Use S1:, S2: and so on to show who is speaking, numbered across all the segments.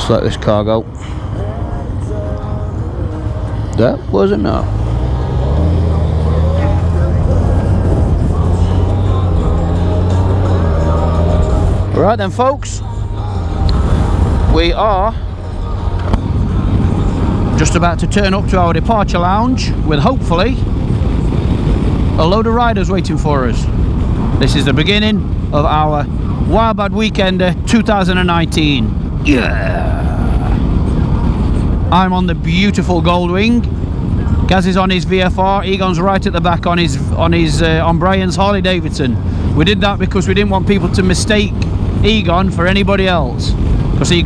S1: Just let this car go. That was enough. Right then, folks, we are just about to turn up to our departure lounge with hopefully a load of riders waiting for us. This is the beginning of our Wildbad Weekender 2019. Yeah! I'm on the beautiful Goldwing. Gaz is on his VFR. Egon's right at the back on Brian's Harley Davidson. We did that because we didn't want people to mistake Egon for anybody else, because we're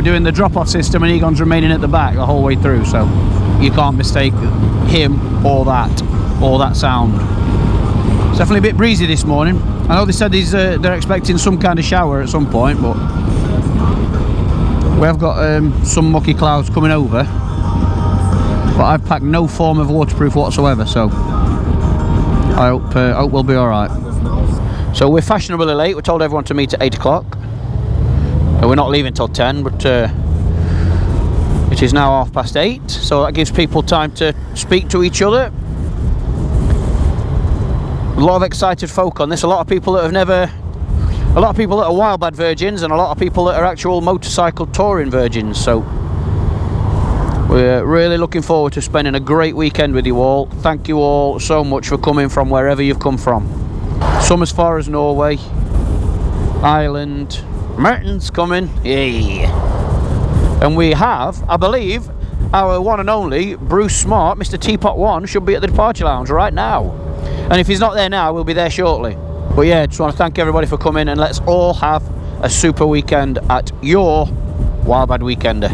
S1: doing the drop-off system and Egon's remaining at the back the whole way through, so you can't mistake him or that sound. It's definitely a bit breezy this morning. I know they said they're expecting some kind of shower at some point, but we have got some mucky clouds coming over, but I've packed no form of waterproof whatsoever, so I hope we'll be alright. So we're fashionably late. We told everyone to meet at 8 o'clock. We're not leaving till 10, but it is now 8:30, so that gives people time to speak to each other. A lot of excited folk on this. A lot of people that are Wildbad virgins, and a lot of people that are actual motorcycle touring virgins. So we're really looking forward to spending a great weekend with you all. Thank you all so much for coming from wherever you've come from. Some as far as Norway, Ireland, Merton's coming, yay! And we have, I believe, our one and only Bruce Smart, Mr. Teapot 1, should be at the departure lounge right now. And if he's not there now, we'll be there shortly. But yeah, just want to thank everybody for coming, and let's all have a super weekend at your Wildbad Weekender.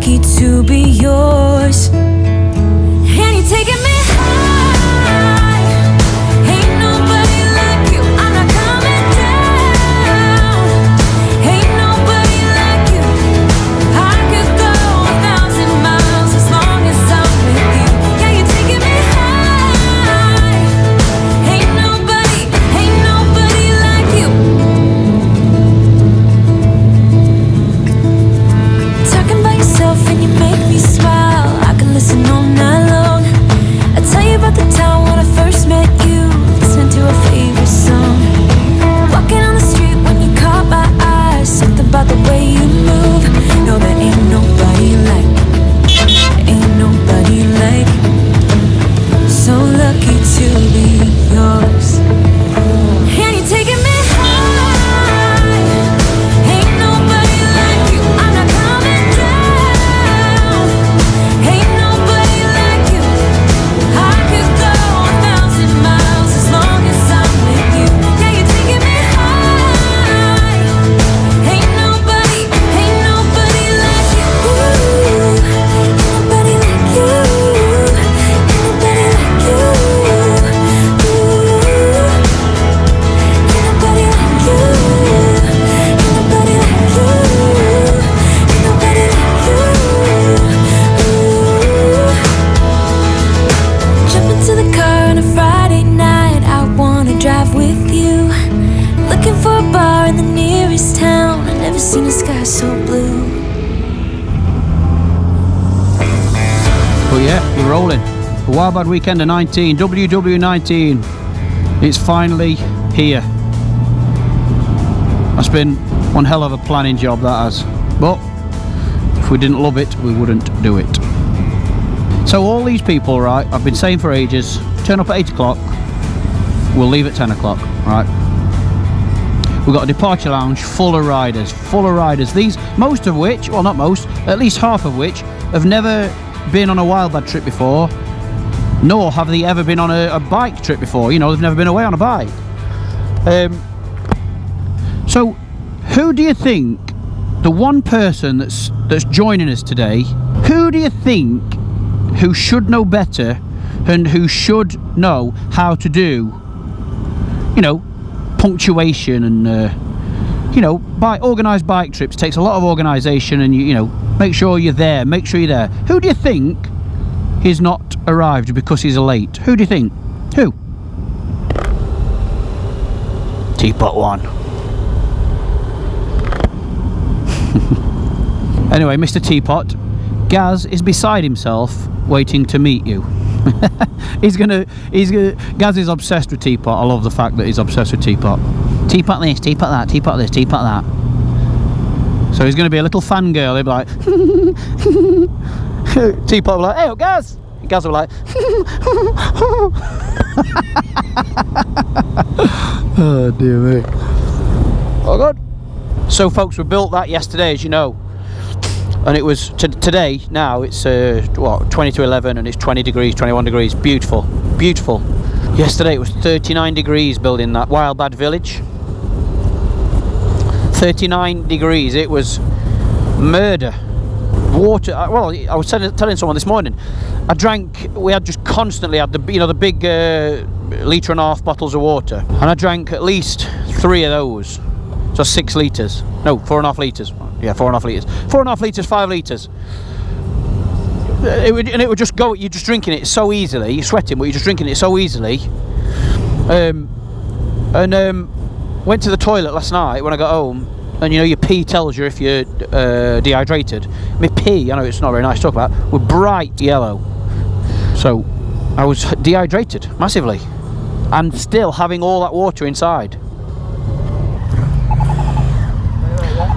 S2: lucky to be yours. And you're taking me high. Ain't nobody like you. I'm not coming down. Ain't nobody like you. I could go 1,000 miles as long as I'm with you. Yeah, you're taking me high. Ain't nobody like you. Talking by yourself and you make me smile. I can listen all night long. I tell you about the time when I first met you, listening to a favorite song. Walking on the street when you caught my eyes, something about the way you move. No, there ain't nobody like, ain't nobody like. So lucky to be yours. And you're taking me high. Ain't nobody like you. I'm not coming down. Ain't nobody like you. I could go 1,000 miles as long as I'm with you. Yeah, you're taking me high. Ain't nobody like you. Ain't nobody like you. Ain't nobody like you. Ain't nobody like you. Ain't nobody like you. Ain't nobody like you. Jump into the car on a Friday night. I wanna drive with you. Looking for a bar in the nearest town. I've never seen a sky so blue.
S1: But yeah, we're rolling. The Wildbad weekend of 19, WW19. It's finally here. That's been one hell of a planning job, that has. But if we didn't love it, we wouldn't do it. So all these people, right, I've been saying for ages, turn up at 8 o'clock, we'll leave at 10 o'clock, right? We've got a departure lounge full of riders. These, most of which, well not most, at least half of which, have never been on a Wildbad trip before, nor have they ever been on a bike trip before. You know, they've never been away on a bike. So, who do you think, the one person that's joining us today, who do you think who should know better and who should know how to do, you know, punctuation and, you know, organised bike trips takes a lot of organisation, and you know, make sure you're there. Who do you think is not arrived because he's late? Who do you think? Who? Teapot one. Anyway, Mr. Teapot, Gaz is beside himself waiting to meet you. Gaz is obsessed with Teapot. I love the fact that he's obsessed with Teapot. Teapot this, Teapot that, Teapot this, Teapot that. So he's going to be a little fangirl. He'll be like, Teapot will be like, hey, Gaz. Gaz will be like, oh dear me. Oh God. So folks, we built that yesterday, as you know. And it was today, now it's what, 20 to 11, and it's 20 degrees, 21 degrees. Beautiful, beautiful. Yesterday it was 39 degrees building that Wildbad village. 39 degrees, it was murder. Water, well, I was telling someone this morning, we had just constantly had the, you know, the big 1.5 litre bottles of water, and I drank at least 3 of those. So 6 litres, no, 4.5 litres. Yeah, 4.5 litres. 4.5 litres, 5 litres. It would just go. You're just drinking it so easily. You're sweating, but you're just drinking it so easily. Went to the toilet last night when I got home, and you know your pee tells you if you're dehydrated. My pee, I know it's not very nice to talk about, were bright yellow. So I was dehydrated massively, and still having all that water inside.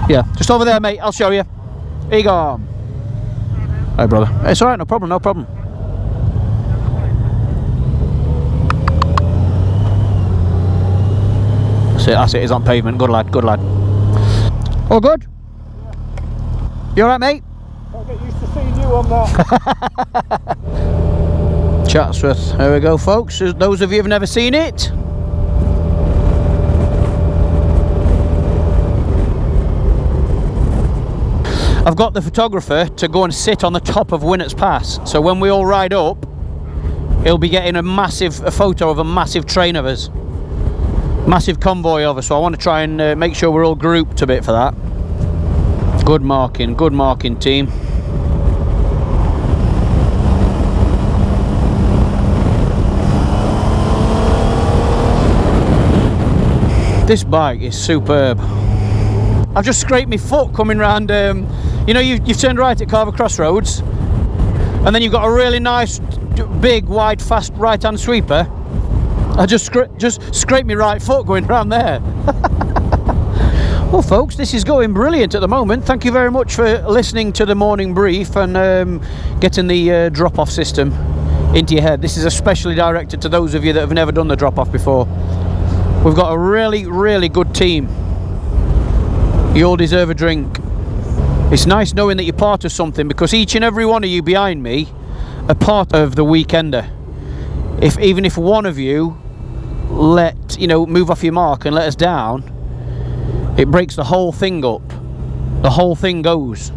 S1: Yeah, just over there, mate. I'll show you. Here you go. Hey, brother. It's all right. No problem. No problem. That's it. It's on pavement. Good lad. Good lad. All good? You all right, mate?
S3: I'll get used to seeing you on that.
S1: Chatsworth. There we go, folks. Those of you who've never seen it. I've got the photographer to go and sit on the top of Winnats Pass, so when we all ride up, he'll be getting a photo of a massive train of us, massive convoy of us. So I want to try and make sure we're all grouped a bit for that. Good marking team. This bike is superb. I've just scraped my foot coming round. You know, you've turned right at Carver Crossroads, and then you've got a really nice, big, wide, fast right-hand sweeper. I just scraped my right foot going round there. Well, folks, this is going brilliant at the moment. Thank you very much for listening to the morning brief and getting the drop-off system into your head. This is especially directed to those of you that have never done the drop-off before. We've got a really, really good team. You all deserve a drink. It's nice knowing that you're part of something, because each and every one of you behind me are part of the Weekender. Even if one of you move off your mark and let us down, it breaks the whole thing up. The whole thing goes.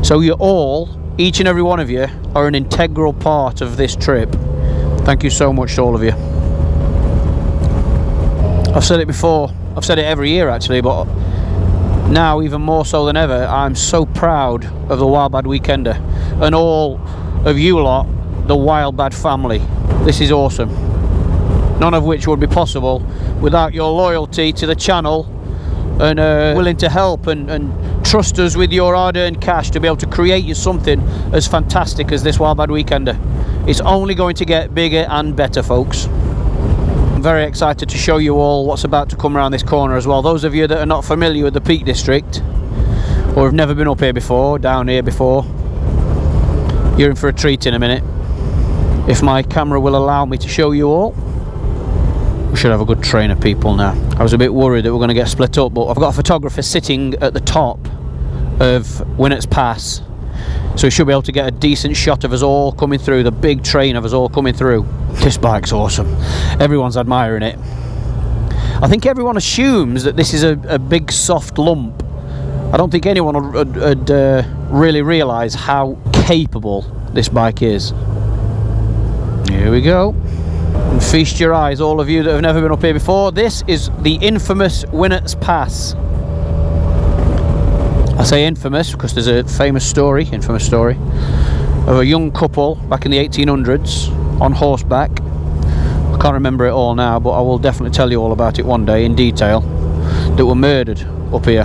S1: So you're all, each and every one of you, are an integral part of this trip. Thank you so much to all of you. I've said it before, I've said it every year actually, but now even more so than ever, I'm so proud of the Wildbad Weekender and all of you lot, the Wildbad family. This is awesome. None of which would be possible without your loyalty to the channel and willing to help and trust us with your hard-earned cash to be able to create you something as fantastic as this Wildbad Weekender. It's only going to get bigger and better, folks. I'm very excited to show you all what's about to come around this corner as well. Those of you that are not familiar with the Peak District or have never been up here before, down here before, you're in for a treat in a minute. If my camera will allow me to show you all. We should have a good train of people now. I was a bit worried that we're going to get split up, but I've got a photographer sitting at the top of Winnats Pass, so we should be able to get a decent shot of us all coming through, the big train of us all coming through. This bike's awesome. Everyone's admiring it. I think everyone assumes that this is a big soft lump. I don't think anyone would really realise how capable this bike is. Here we go. And feast your eyes, all of you that have never been up here before. This is the infamous Winnats Pass. I say infamous because there's a infamous story of a young couple back in the 1800s on horseback. I can't remember it all now, but I will definitely tell you all about it one day in detail, that were murdered up here.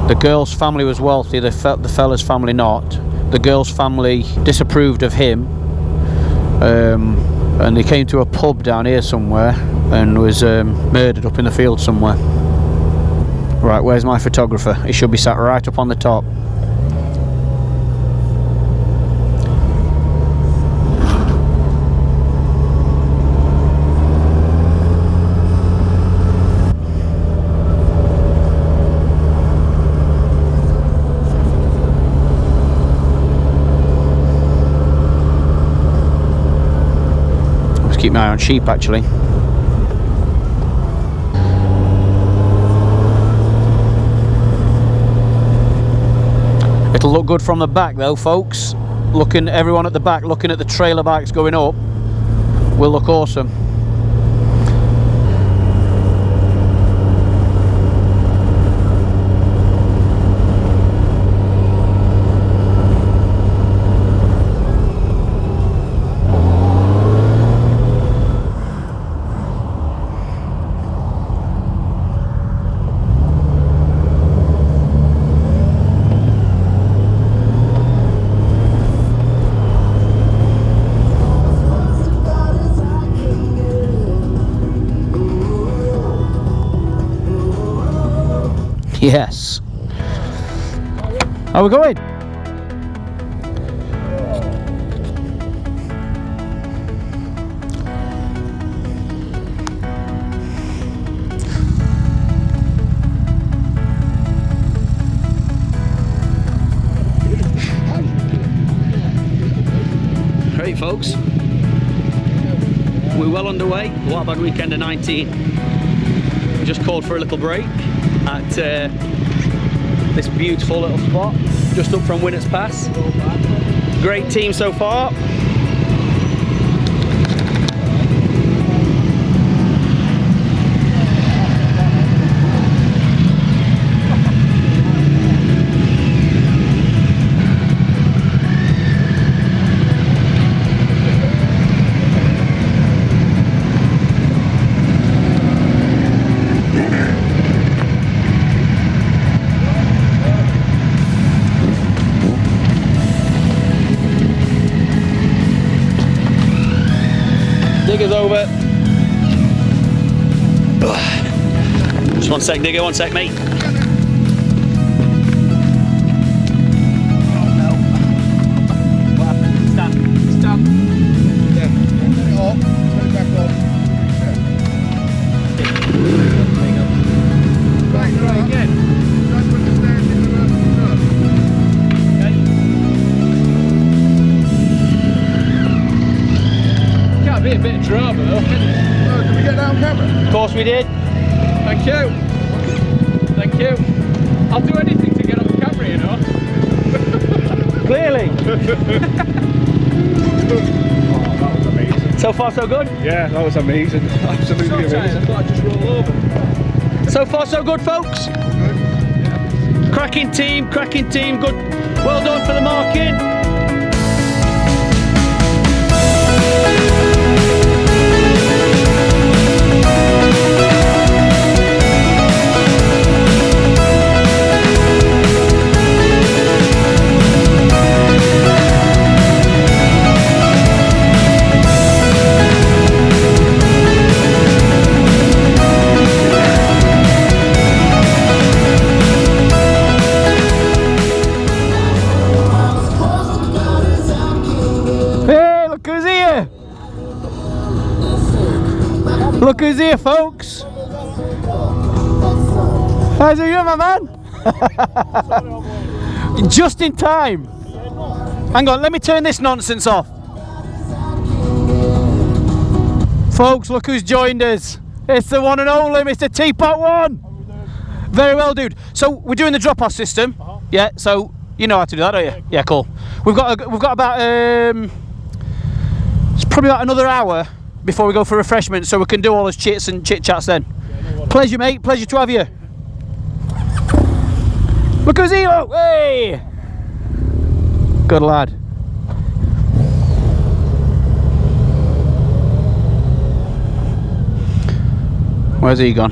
S1: The girl's family was wealthy, the fella's family not. The girl's family disapproved of him, and they came to a pub down here somewhere and was murdered up in the field somewhere. Right, where's my photographer? He should be sat right up on the top. Keep my eye on sheep actually. It'll look good from the back though, folks. Everyone at the back looking at the trailer bikes going up will look awesome. Yes. How are we going? Right, folks. We're well underway. Wildbad Weekender 19. We just called for a little break at this beautiful little spot just up from Winnats Pass. Great team so far. Digger's over. Just 1 sec, Digger, 1 sec, mate. Stand.
S4: Yeah. Turn it off. Turn it back on. Right, try again. Try to put the stairs in the road.
S3: Can't be a bit of drama though, can it?
S4: Oh, did we get that on camera?
S1: Of course we did.
S3: Thank you. Thank you. I'll do anything to get on the camera, you know.
S1: Clearly.
S3: Oh, that was amazing.
S1: So far so good?
S3: Yeah, that was amazing. Absolutely
S4: So
S3: amazing.
S4: tired, I thought I'd just roll over.
S1: So far so good, folks. Cracking team, good. Well done for the marking. Look who's here, folks. How's it going, my man? Just in time. Hang on, let me turn this nonsense off. Folks, look who's joined us. It's the one and only Mr. Teapot One. Very well, dude. So we're doing the drop-off system. Yeah. So you know how to do that, don't you? Yeah, cool. We've got about it's probably about another hour before we go for refreshments, so we can do all those chits and chit chats then. Pleasure, mate. Pleasure to have you. Look who's here! Hey! Good lad. Where's he gone?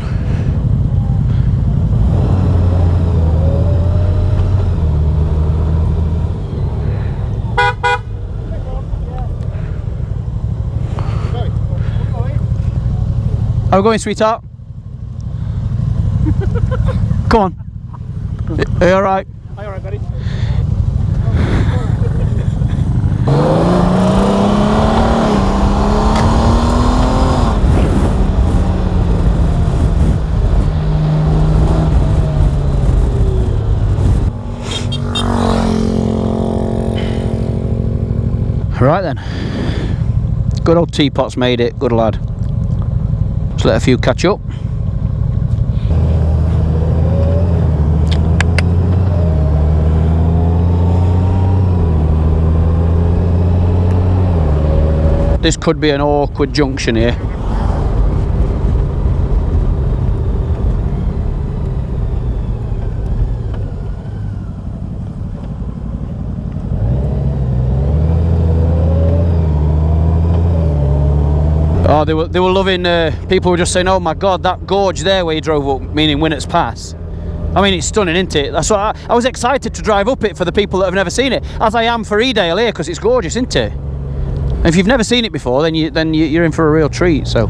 S1: How are we going, sweetheart? Come on. Are you alright?
S3: Are you alright, buddy?
S1: Right then. Good old Teapot's made it, good lad. Just let a few catch up. This could be an awkward junction here. Oh, they were loving, people were just saying, oh my god, that gorge there where you drove up, meaning Winnats Pass. I mean, it's stunning, isn't it? That's what I was excited to drive up it for the people that have never seen it, as I am for Edale here, because it's gorgeous, isn't it? And if you've never seen it before, then you're in for a real treat, so.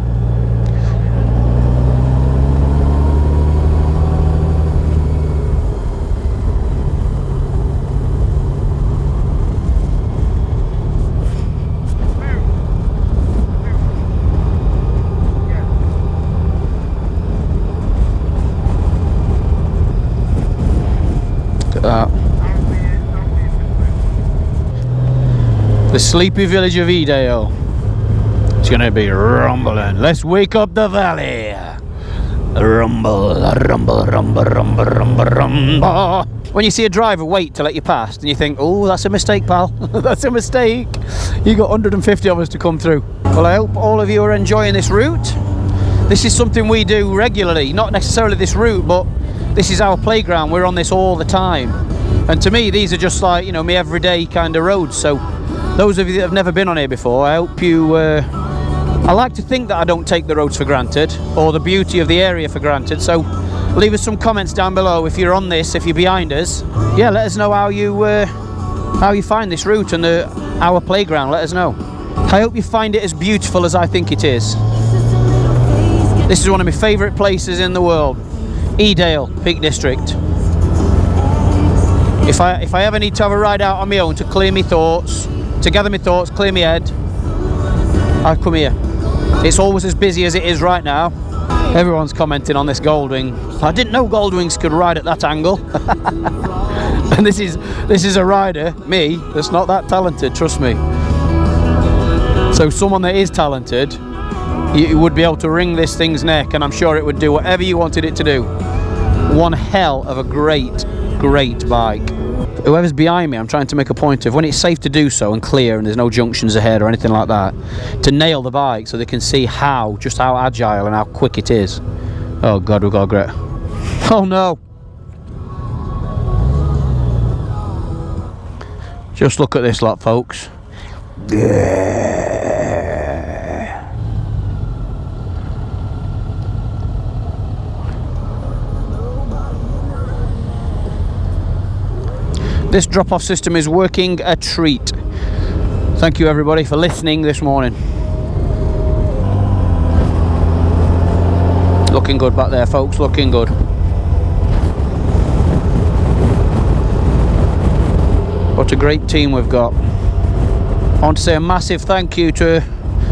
S1: The sleepy village of Edale. It's going to be rumbling. Let's wake up the valley. Rumble, rumble, rumble, rumble, rumble, rumble. When you see a driver wait to let you past and you think, oh, that's a mistake, pal. That's a mistake. You got 150 of us to come through. Well, I hope all of you are enjoying this route. This is something we do regularly, not necessarily this route, but this is our playground. We're on this all the time. And to me, these are just like, you know, me everyday kind of roads. So those of you that have never been on here before, I hope you... I like to think that I don't take the roads for granted or the beauty of the area for granted. So leave us some comments down below if you're on this, if you're behind us. Yeah, let us know how you find this route and our playground. Let us know. I hope you find it as beautiful as I think it is. This is one of my favourite places in the world. Edale, Peak District. If I ever need to have a ride out on my own to clear my thoughts, to gather my thoughts, clear my head, I come here. It's always as busy as it is right now. Everyone's commenting on this Goldwing. I didn't know Goldwings could ride at that angle. And this is a rider, me, that's not that talented, trust me. So someone that is talented, you would be able to wring this thing's neck, and I'm sure it would do whatever you wanted it to do. One hell of a great bike. Whoever's behind me, I'm trying to make a point of, when it's safe to do so and clear and there's no junctions ahead or anything like that, to nail the bike so they can see just how agile and how quick it is. Oh God, we've got a great... Oh no! Just look at this lot, folks. This drop-off system is working a treat. Thank you everybody for listening this morning. Looking good back there, folks, looking good. What a great team we've got. I want to say a massive thank you to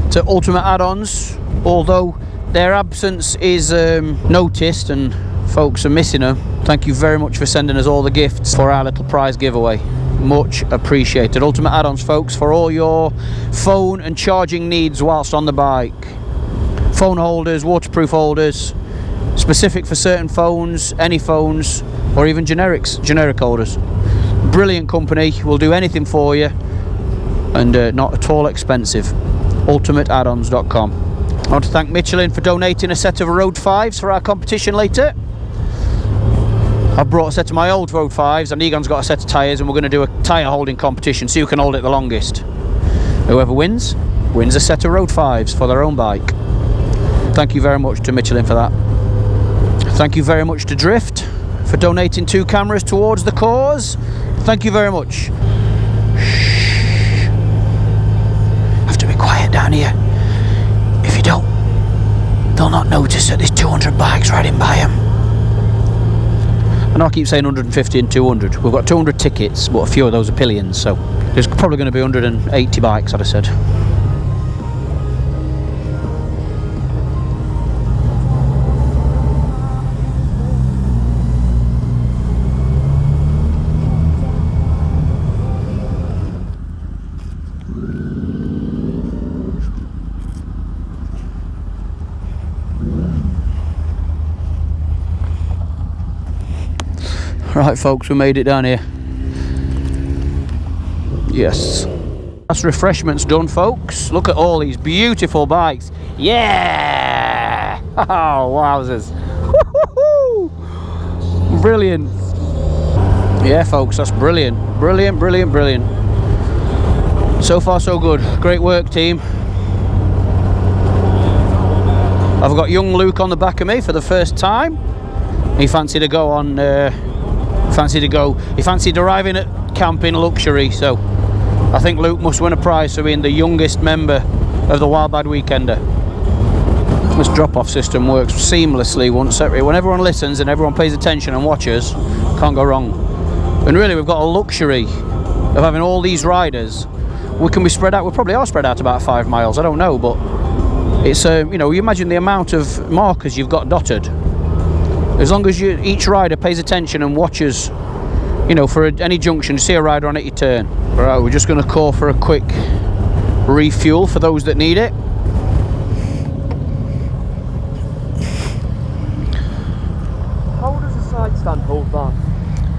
S1: UltimateAddons, although their absence is noticed and folks are missing them. Thank you very much for sending us all the gifts for our little prize giveaway. Much appreciated. UltimateAddons, folks, for all your phone and charging needs whilst on the bike. Phone holders, waterproof holders, specific for certain phones, any phones, or even generic holders. Brilliant company, will do anything for you, and not at all expensive. UltimateAddons.com. I want to thank Michelin for donating a set of Road 5s for our competition later. I've brought a set of my old Road 5s and Egon's got a set of tyres, and we're going to do a tyre holding competition, see who can hold it the longest. Whoever wins a set of Road 5s for their own bike. Thank you very much to Michelin for that. Thank you very much to Drift for donating 2 cameras towards the cause. Thank you very much. Shh. Have to be quiet down here. If you don't, they'll not notice that there's 200 bikes riding by them. I know I keep saying 150 and 200. We've got 200 tickets, but a few of those are pillions, so there's probably going to be 180 bikes, I'd have said. Right folks, we made it down here. Yes. That's refreshments done, folks. Look at all these beautiful bikes. Yeah! Oh, wowzers. Brilliant. Yeah folks, that's brilliant. Brilliant, brilliant, brilliant. So far so good. Great work, team. I've got young Luke on the back of me for the first time. He fancied to go on he fancied arriving at camp in luxury, so I think Luke must win a prize for being the youngest member of the Wildbad Weekender. This drop-off system works seamlessly when everyone listens and everyone pays attention and watches. Can't go wrong. And really, we've got a luxury of having all these riders. We can be spread out. We probably are spread out about 5 miles. I don't know, but it's you know, you imagine the amount of markers you've got dotted. As long as each rider pays attention and watches, you know, for any junction, you see a rider on it, you turn. Right, we're just going to call for a quick refuel for those that need it.
S3: stand hold that?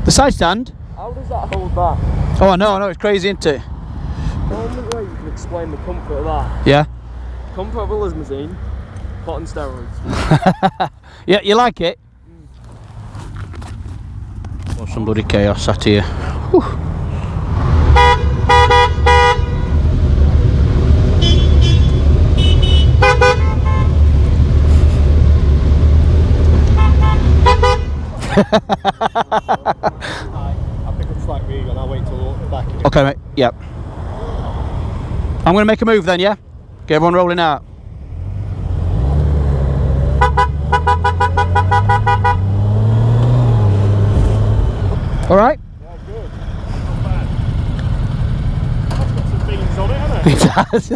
S1: The side stand?
S3: How does that hold that?
S1: Oh, I know, it's crazy, isn't it?
S3: The only way you can explain the comfort of that.
S1: Yeah.
S3: Comfort of a limousine, put on steroids.
S1: Yeah, you like it? Oh, some bloody chaos sat here. Whew.
S5: I pick up slack really and I'll wait till the back.
S1: Okay, mate. Yep. I'm going to make a move then, yeah? Get everyone rolling out. All right?
S5: Yeah, good. Not bad. That's got some beans on it, hasn't it?
S1: It does.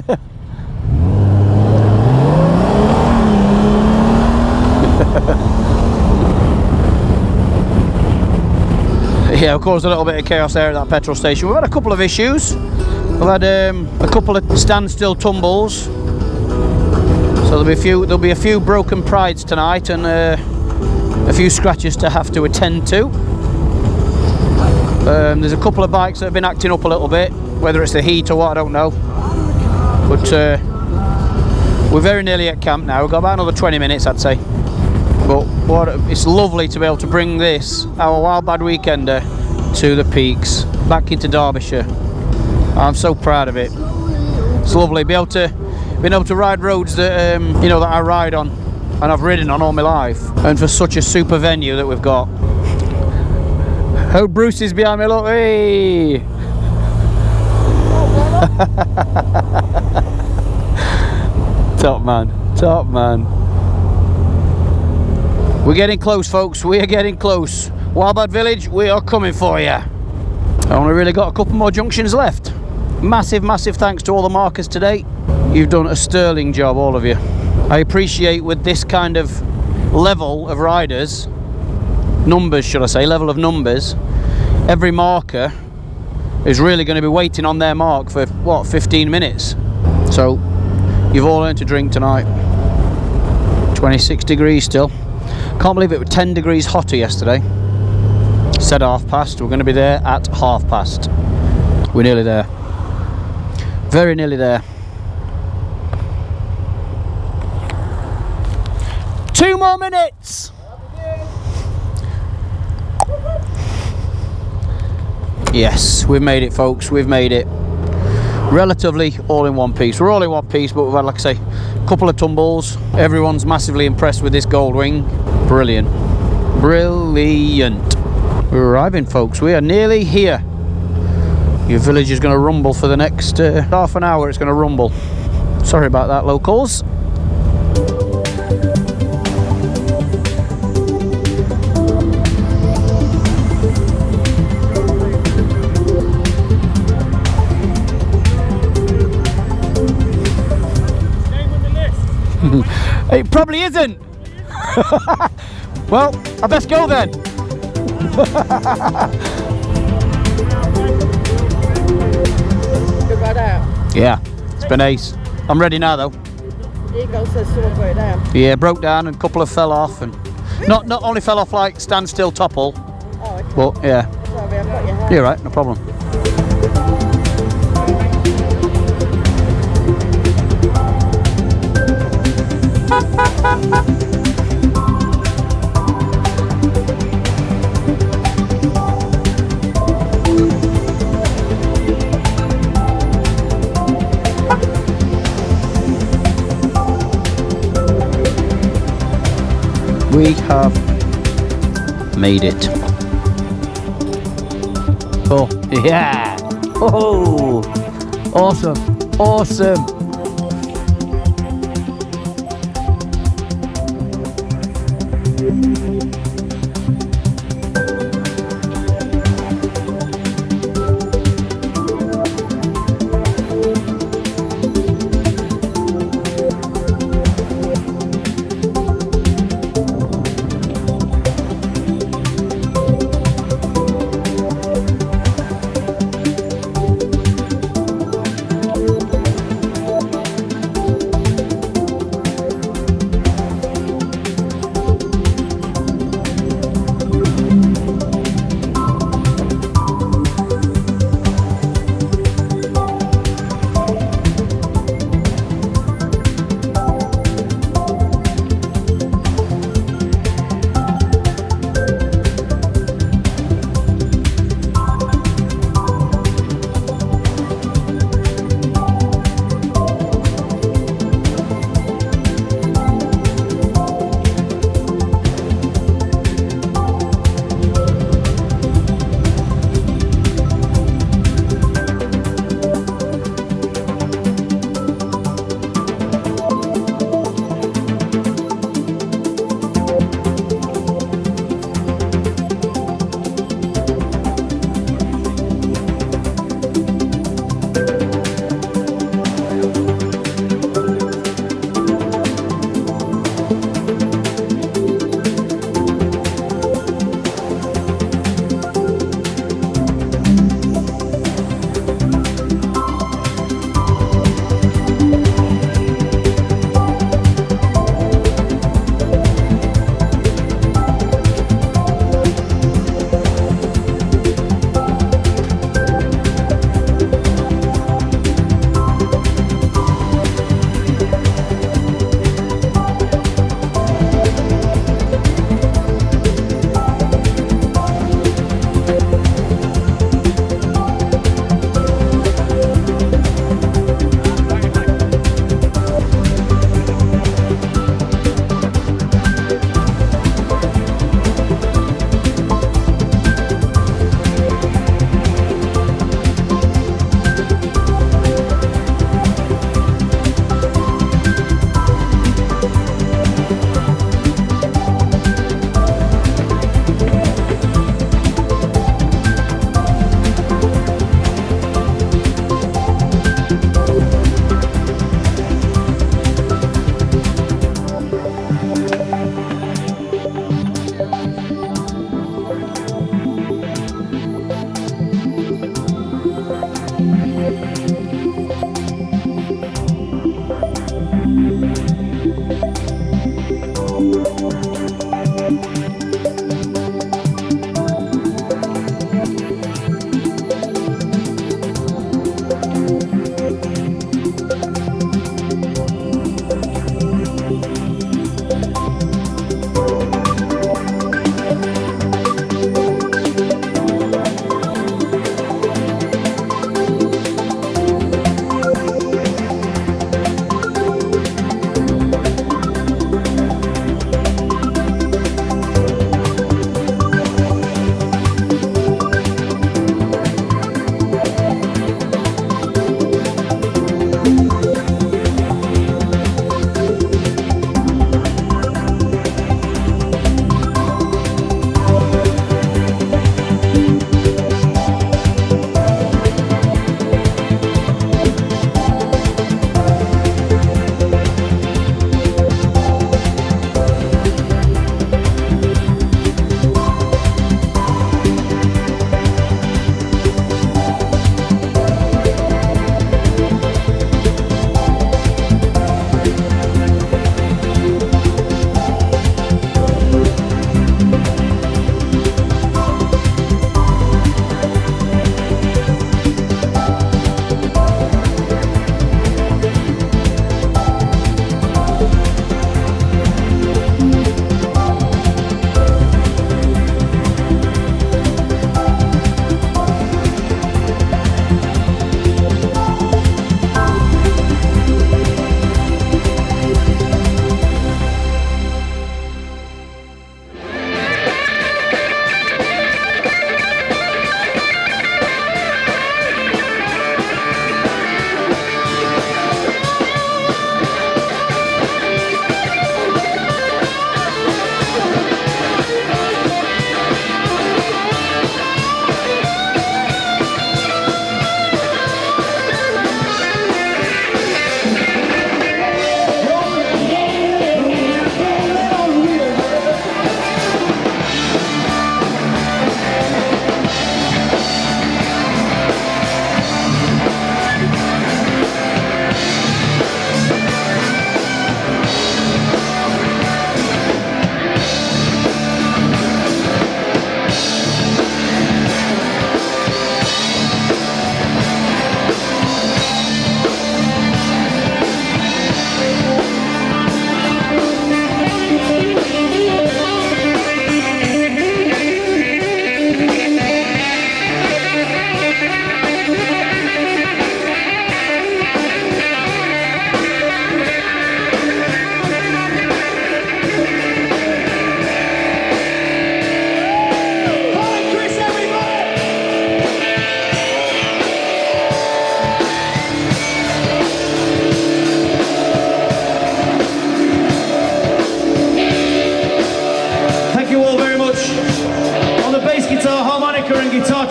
S1: Yeah, of course, a little bit of chaos there at that petrol station. We've had a couple of issues. We've had a couple of standstill tumbles. So there'll be a few broken prides tonight and a few scratches to have to attend to. There's a couple of bikes that have been acting up a little bit, whether it's the heat or what, I don't know. But we're very nearly at camp now. We've got about another 20 minutes, I'd say. But it's lovely to be able to bring this, our Wildbad weekender, to the peaks, back into Derbyshire. I'm so proud of it. It's lovely being able to ride roads that that I ride on and I've ridden on all my life, and for such a super venue that we've got. Oh, Bruce is behind me, look, hey! Top man, top man. We're getting close, folks. We are getting close. Wildbad Village, we are coming for you. I only really got a couple more junctions left. Massive, massive thanks to all the markers today. You've done a sterling job, all of you. I appreciate with this kind of level of riders, numbers should I say, level of numbers, every marker is really going to be waiting on their mark for, what, 15 minutes? So, you've all earned a drink tonight. 26 degrees still. Can't believe it was 10 degrees hotter yesterday. Said past. We're going to be there at past. We're nearly there. Very nearly there. 2 more minutes. Yes, we've made it, folks. We've made it. Relatively all in one piece. We're all in one piece, but we've had, like I say, a couple of tumbles. Everyone's massively impressed with this gold wing. Brilliant. Brilliant. We're arriving, folks. We are nearly here. Your village is going to rumble for the next half an hour. It's going to rumble. Sorry about that, locals. It probably isn't. Well, I best go then.
S6: Good ride out.
S1: Yeah, it's been ace. I'm ready now though.
S6: Eagle says someone broke down.
S1: Yeah, broke down and a couple of fell off, and not only fell off like standstill topple,
S6: Oh, okay.
S1: but yeah.
S6: Sorry, I've got your hand.
S1: You're right, no problem. We have made it. Oh, yeah. Oh, awesome. Awesome.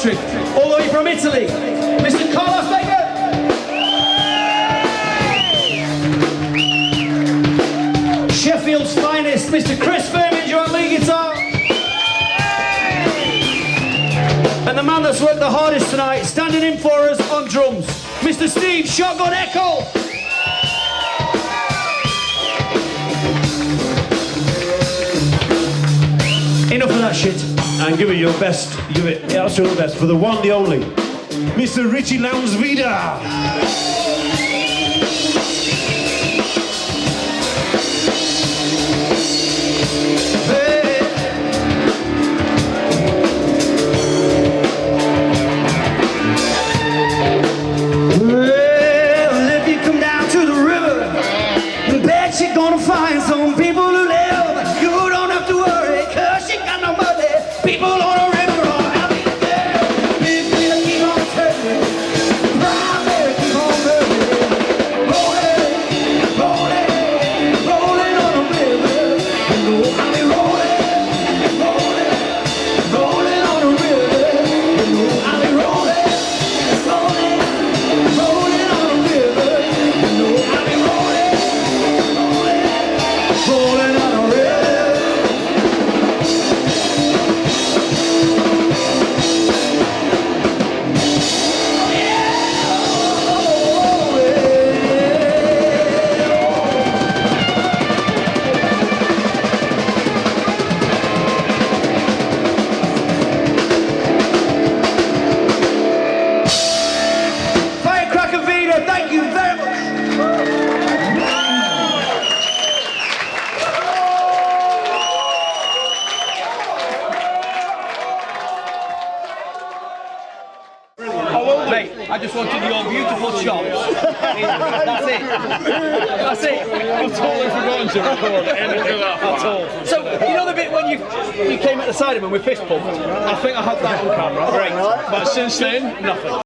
S7: trick, all the way from Italy, Mr. Carlos Baker. Sheffield's finest, Mr. Chris Firmage on lead guitar. And the man that's worked the hardest tonight, standing in for us on drums, Mr. Steve Shotgun Echo. Enough of that shit.
S5: And give it your best, give it the absolute best for the one, the only, Mr. Richie Lowndes Vida.
S7: Well, if you come down to the river, bet you're gonna find some people who live. You don't have to worry, cause you got no money. People on a river are happy to get. Big wheel keep on turning, primary keep on burning. Rolling, rolling, rolling on a river. You know I'll be rolling, rolling, rolling on a river. You know I'll be rolling, rolling, rolling on a river. You know I'll be rolling, rolling, rolling on a river. chops. That's it. That's it.
S3: I've totally forgotten to record anything at all.
S7: So, you know the bit when you came at the side of him with fist pumped?
S3: I think I had that on camera.
S7: Great.
S3: But since then, nothing.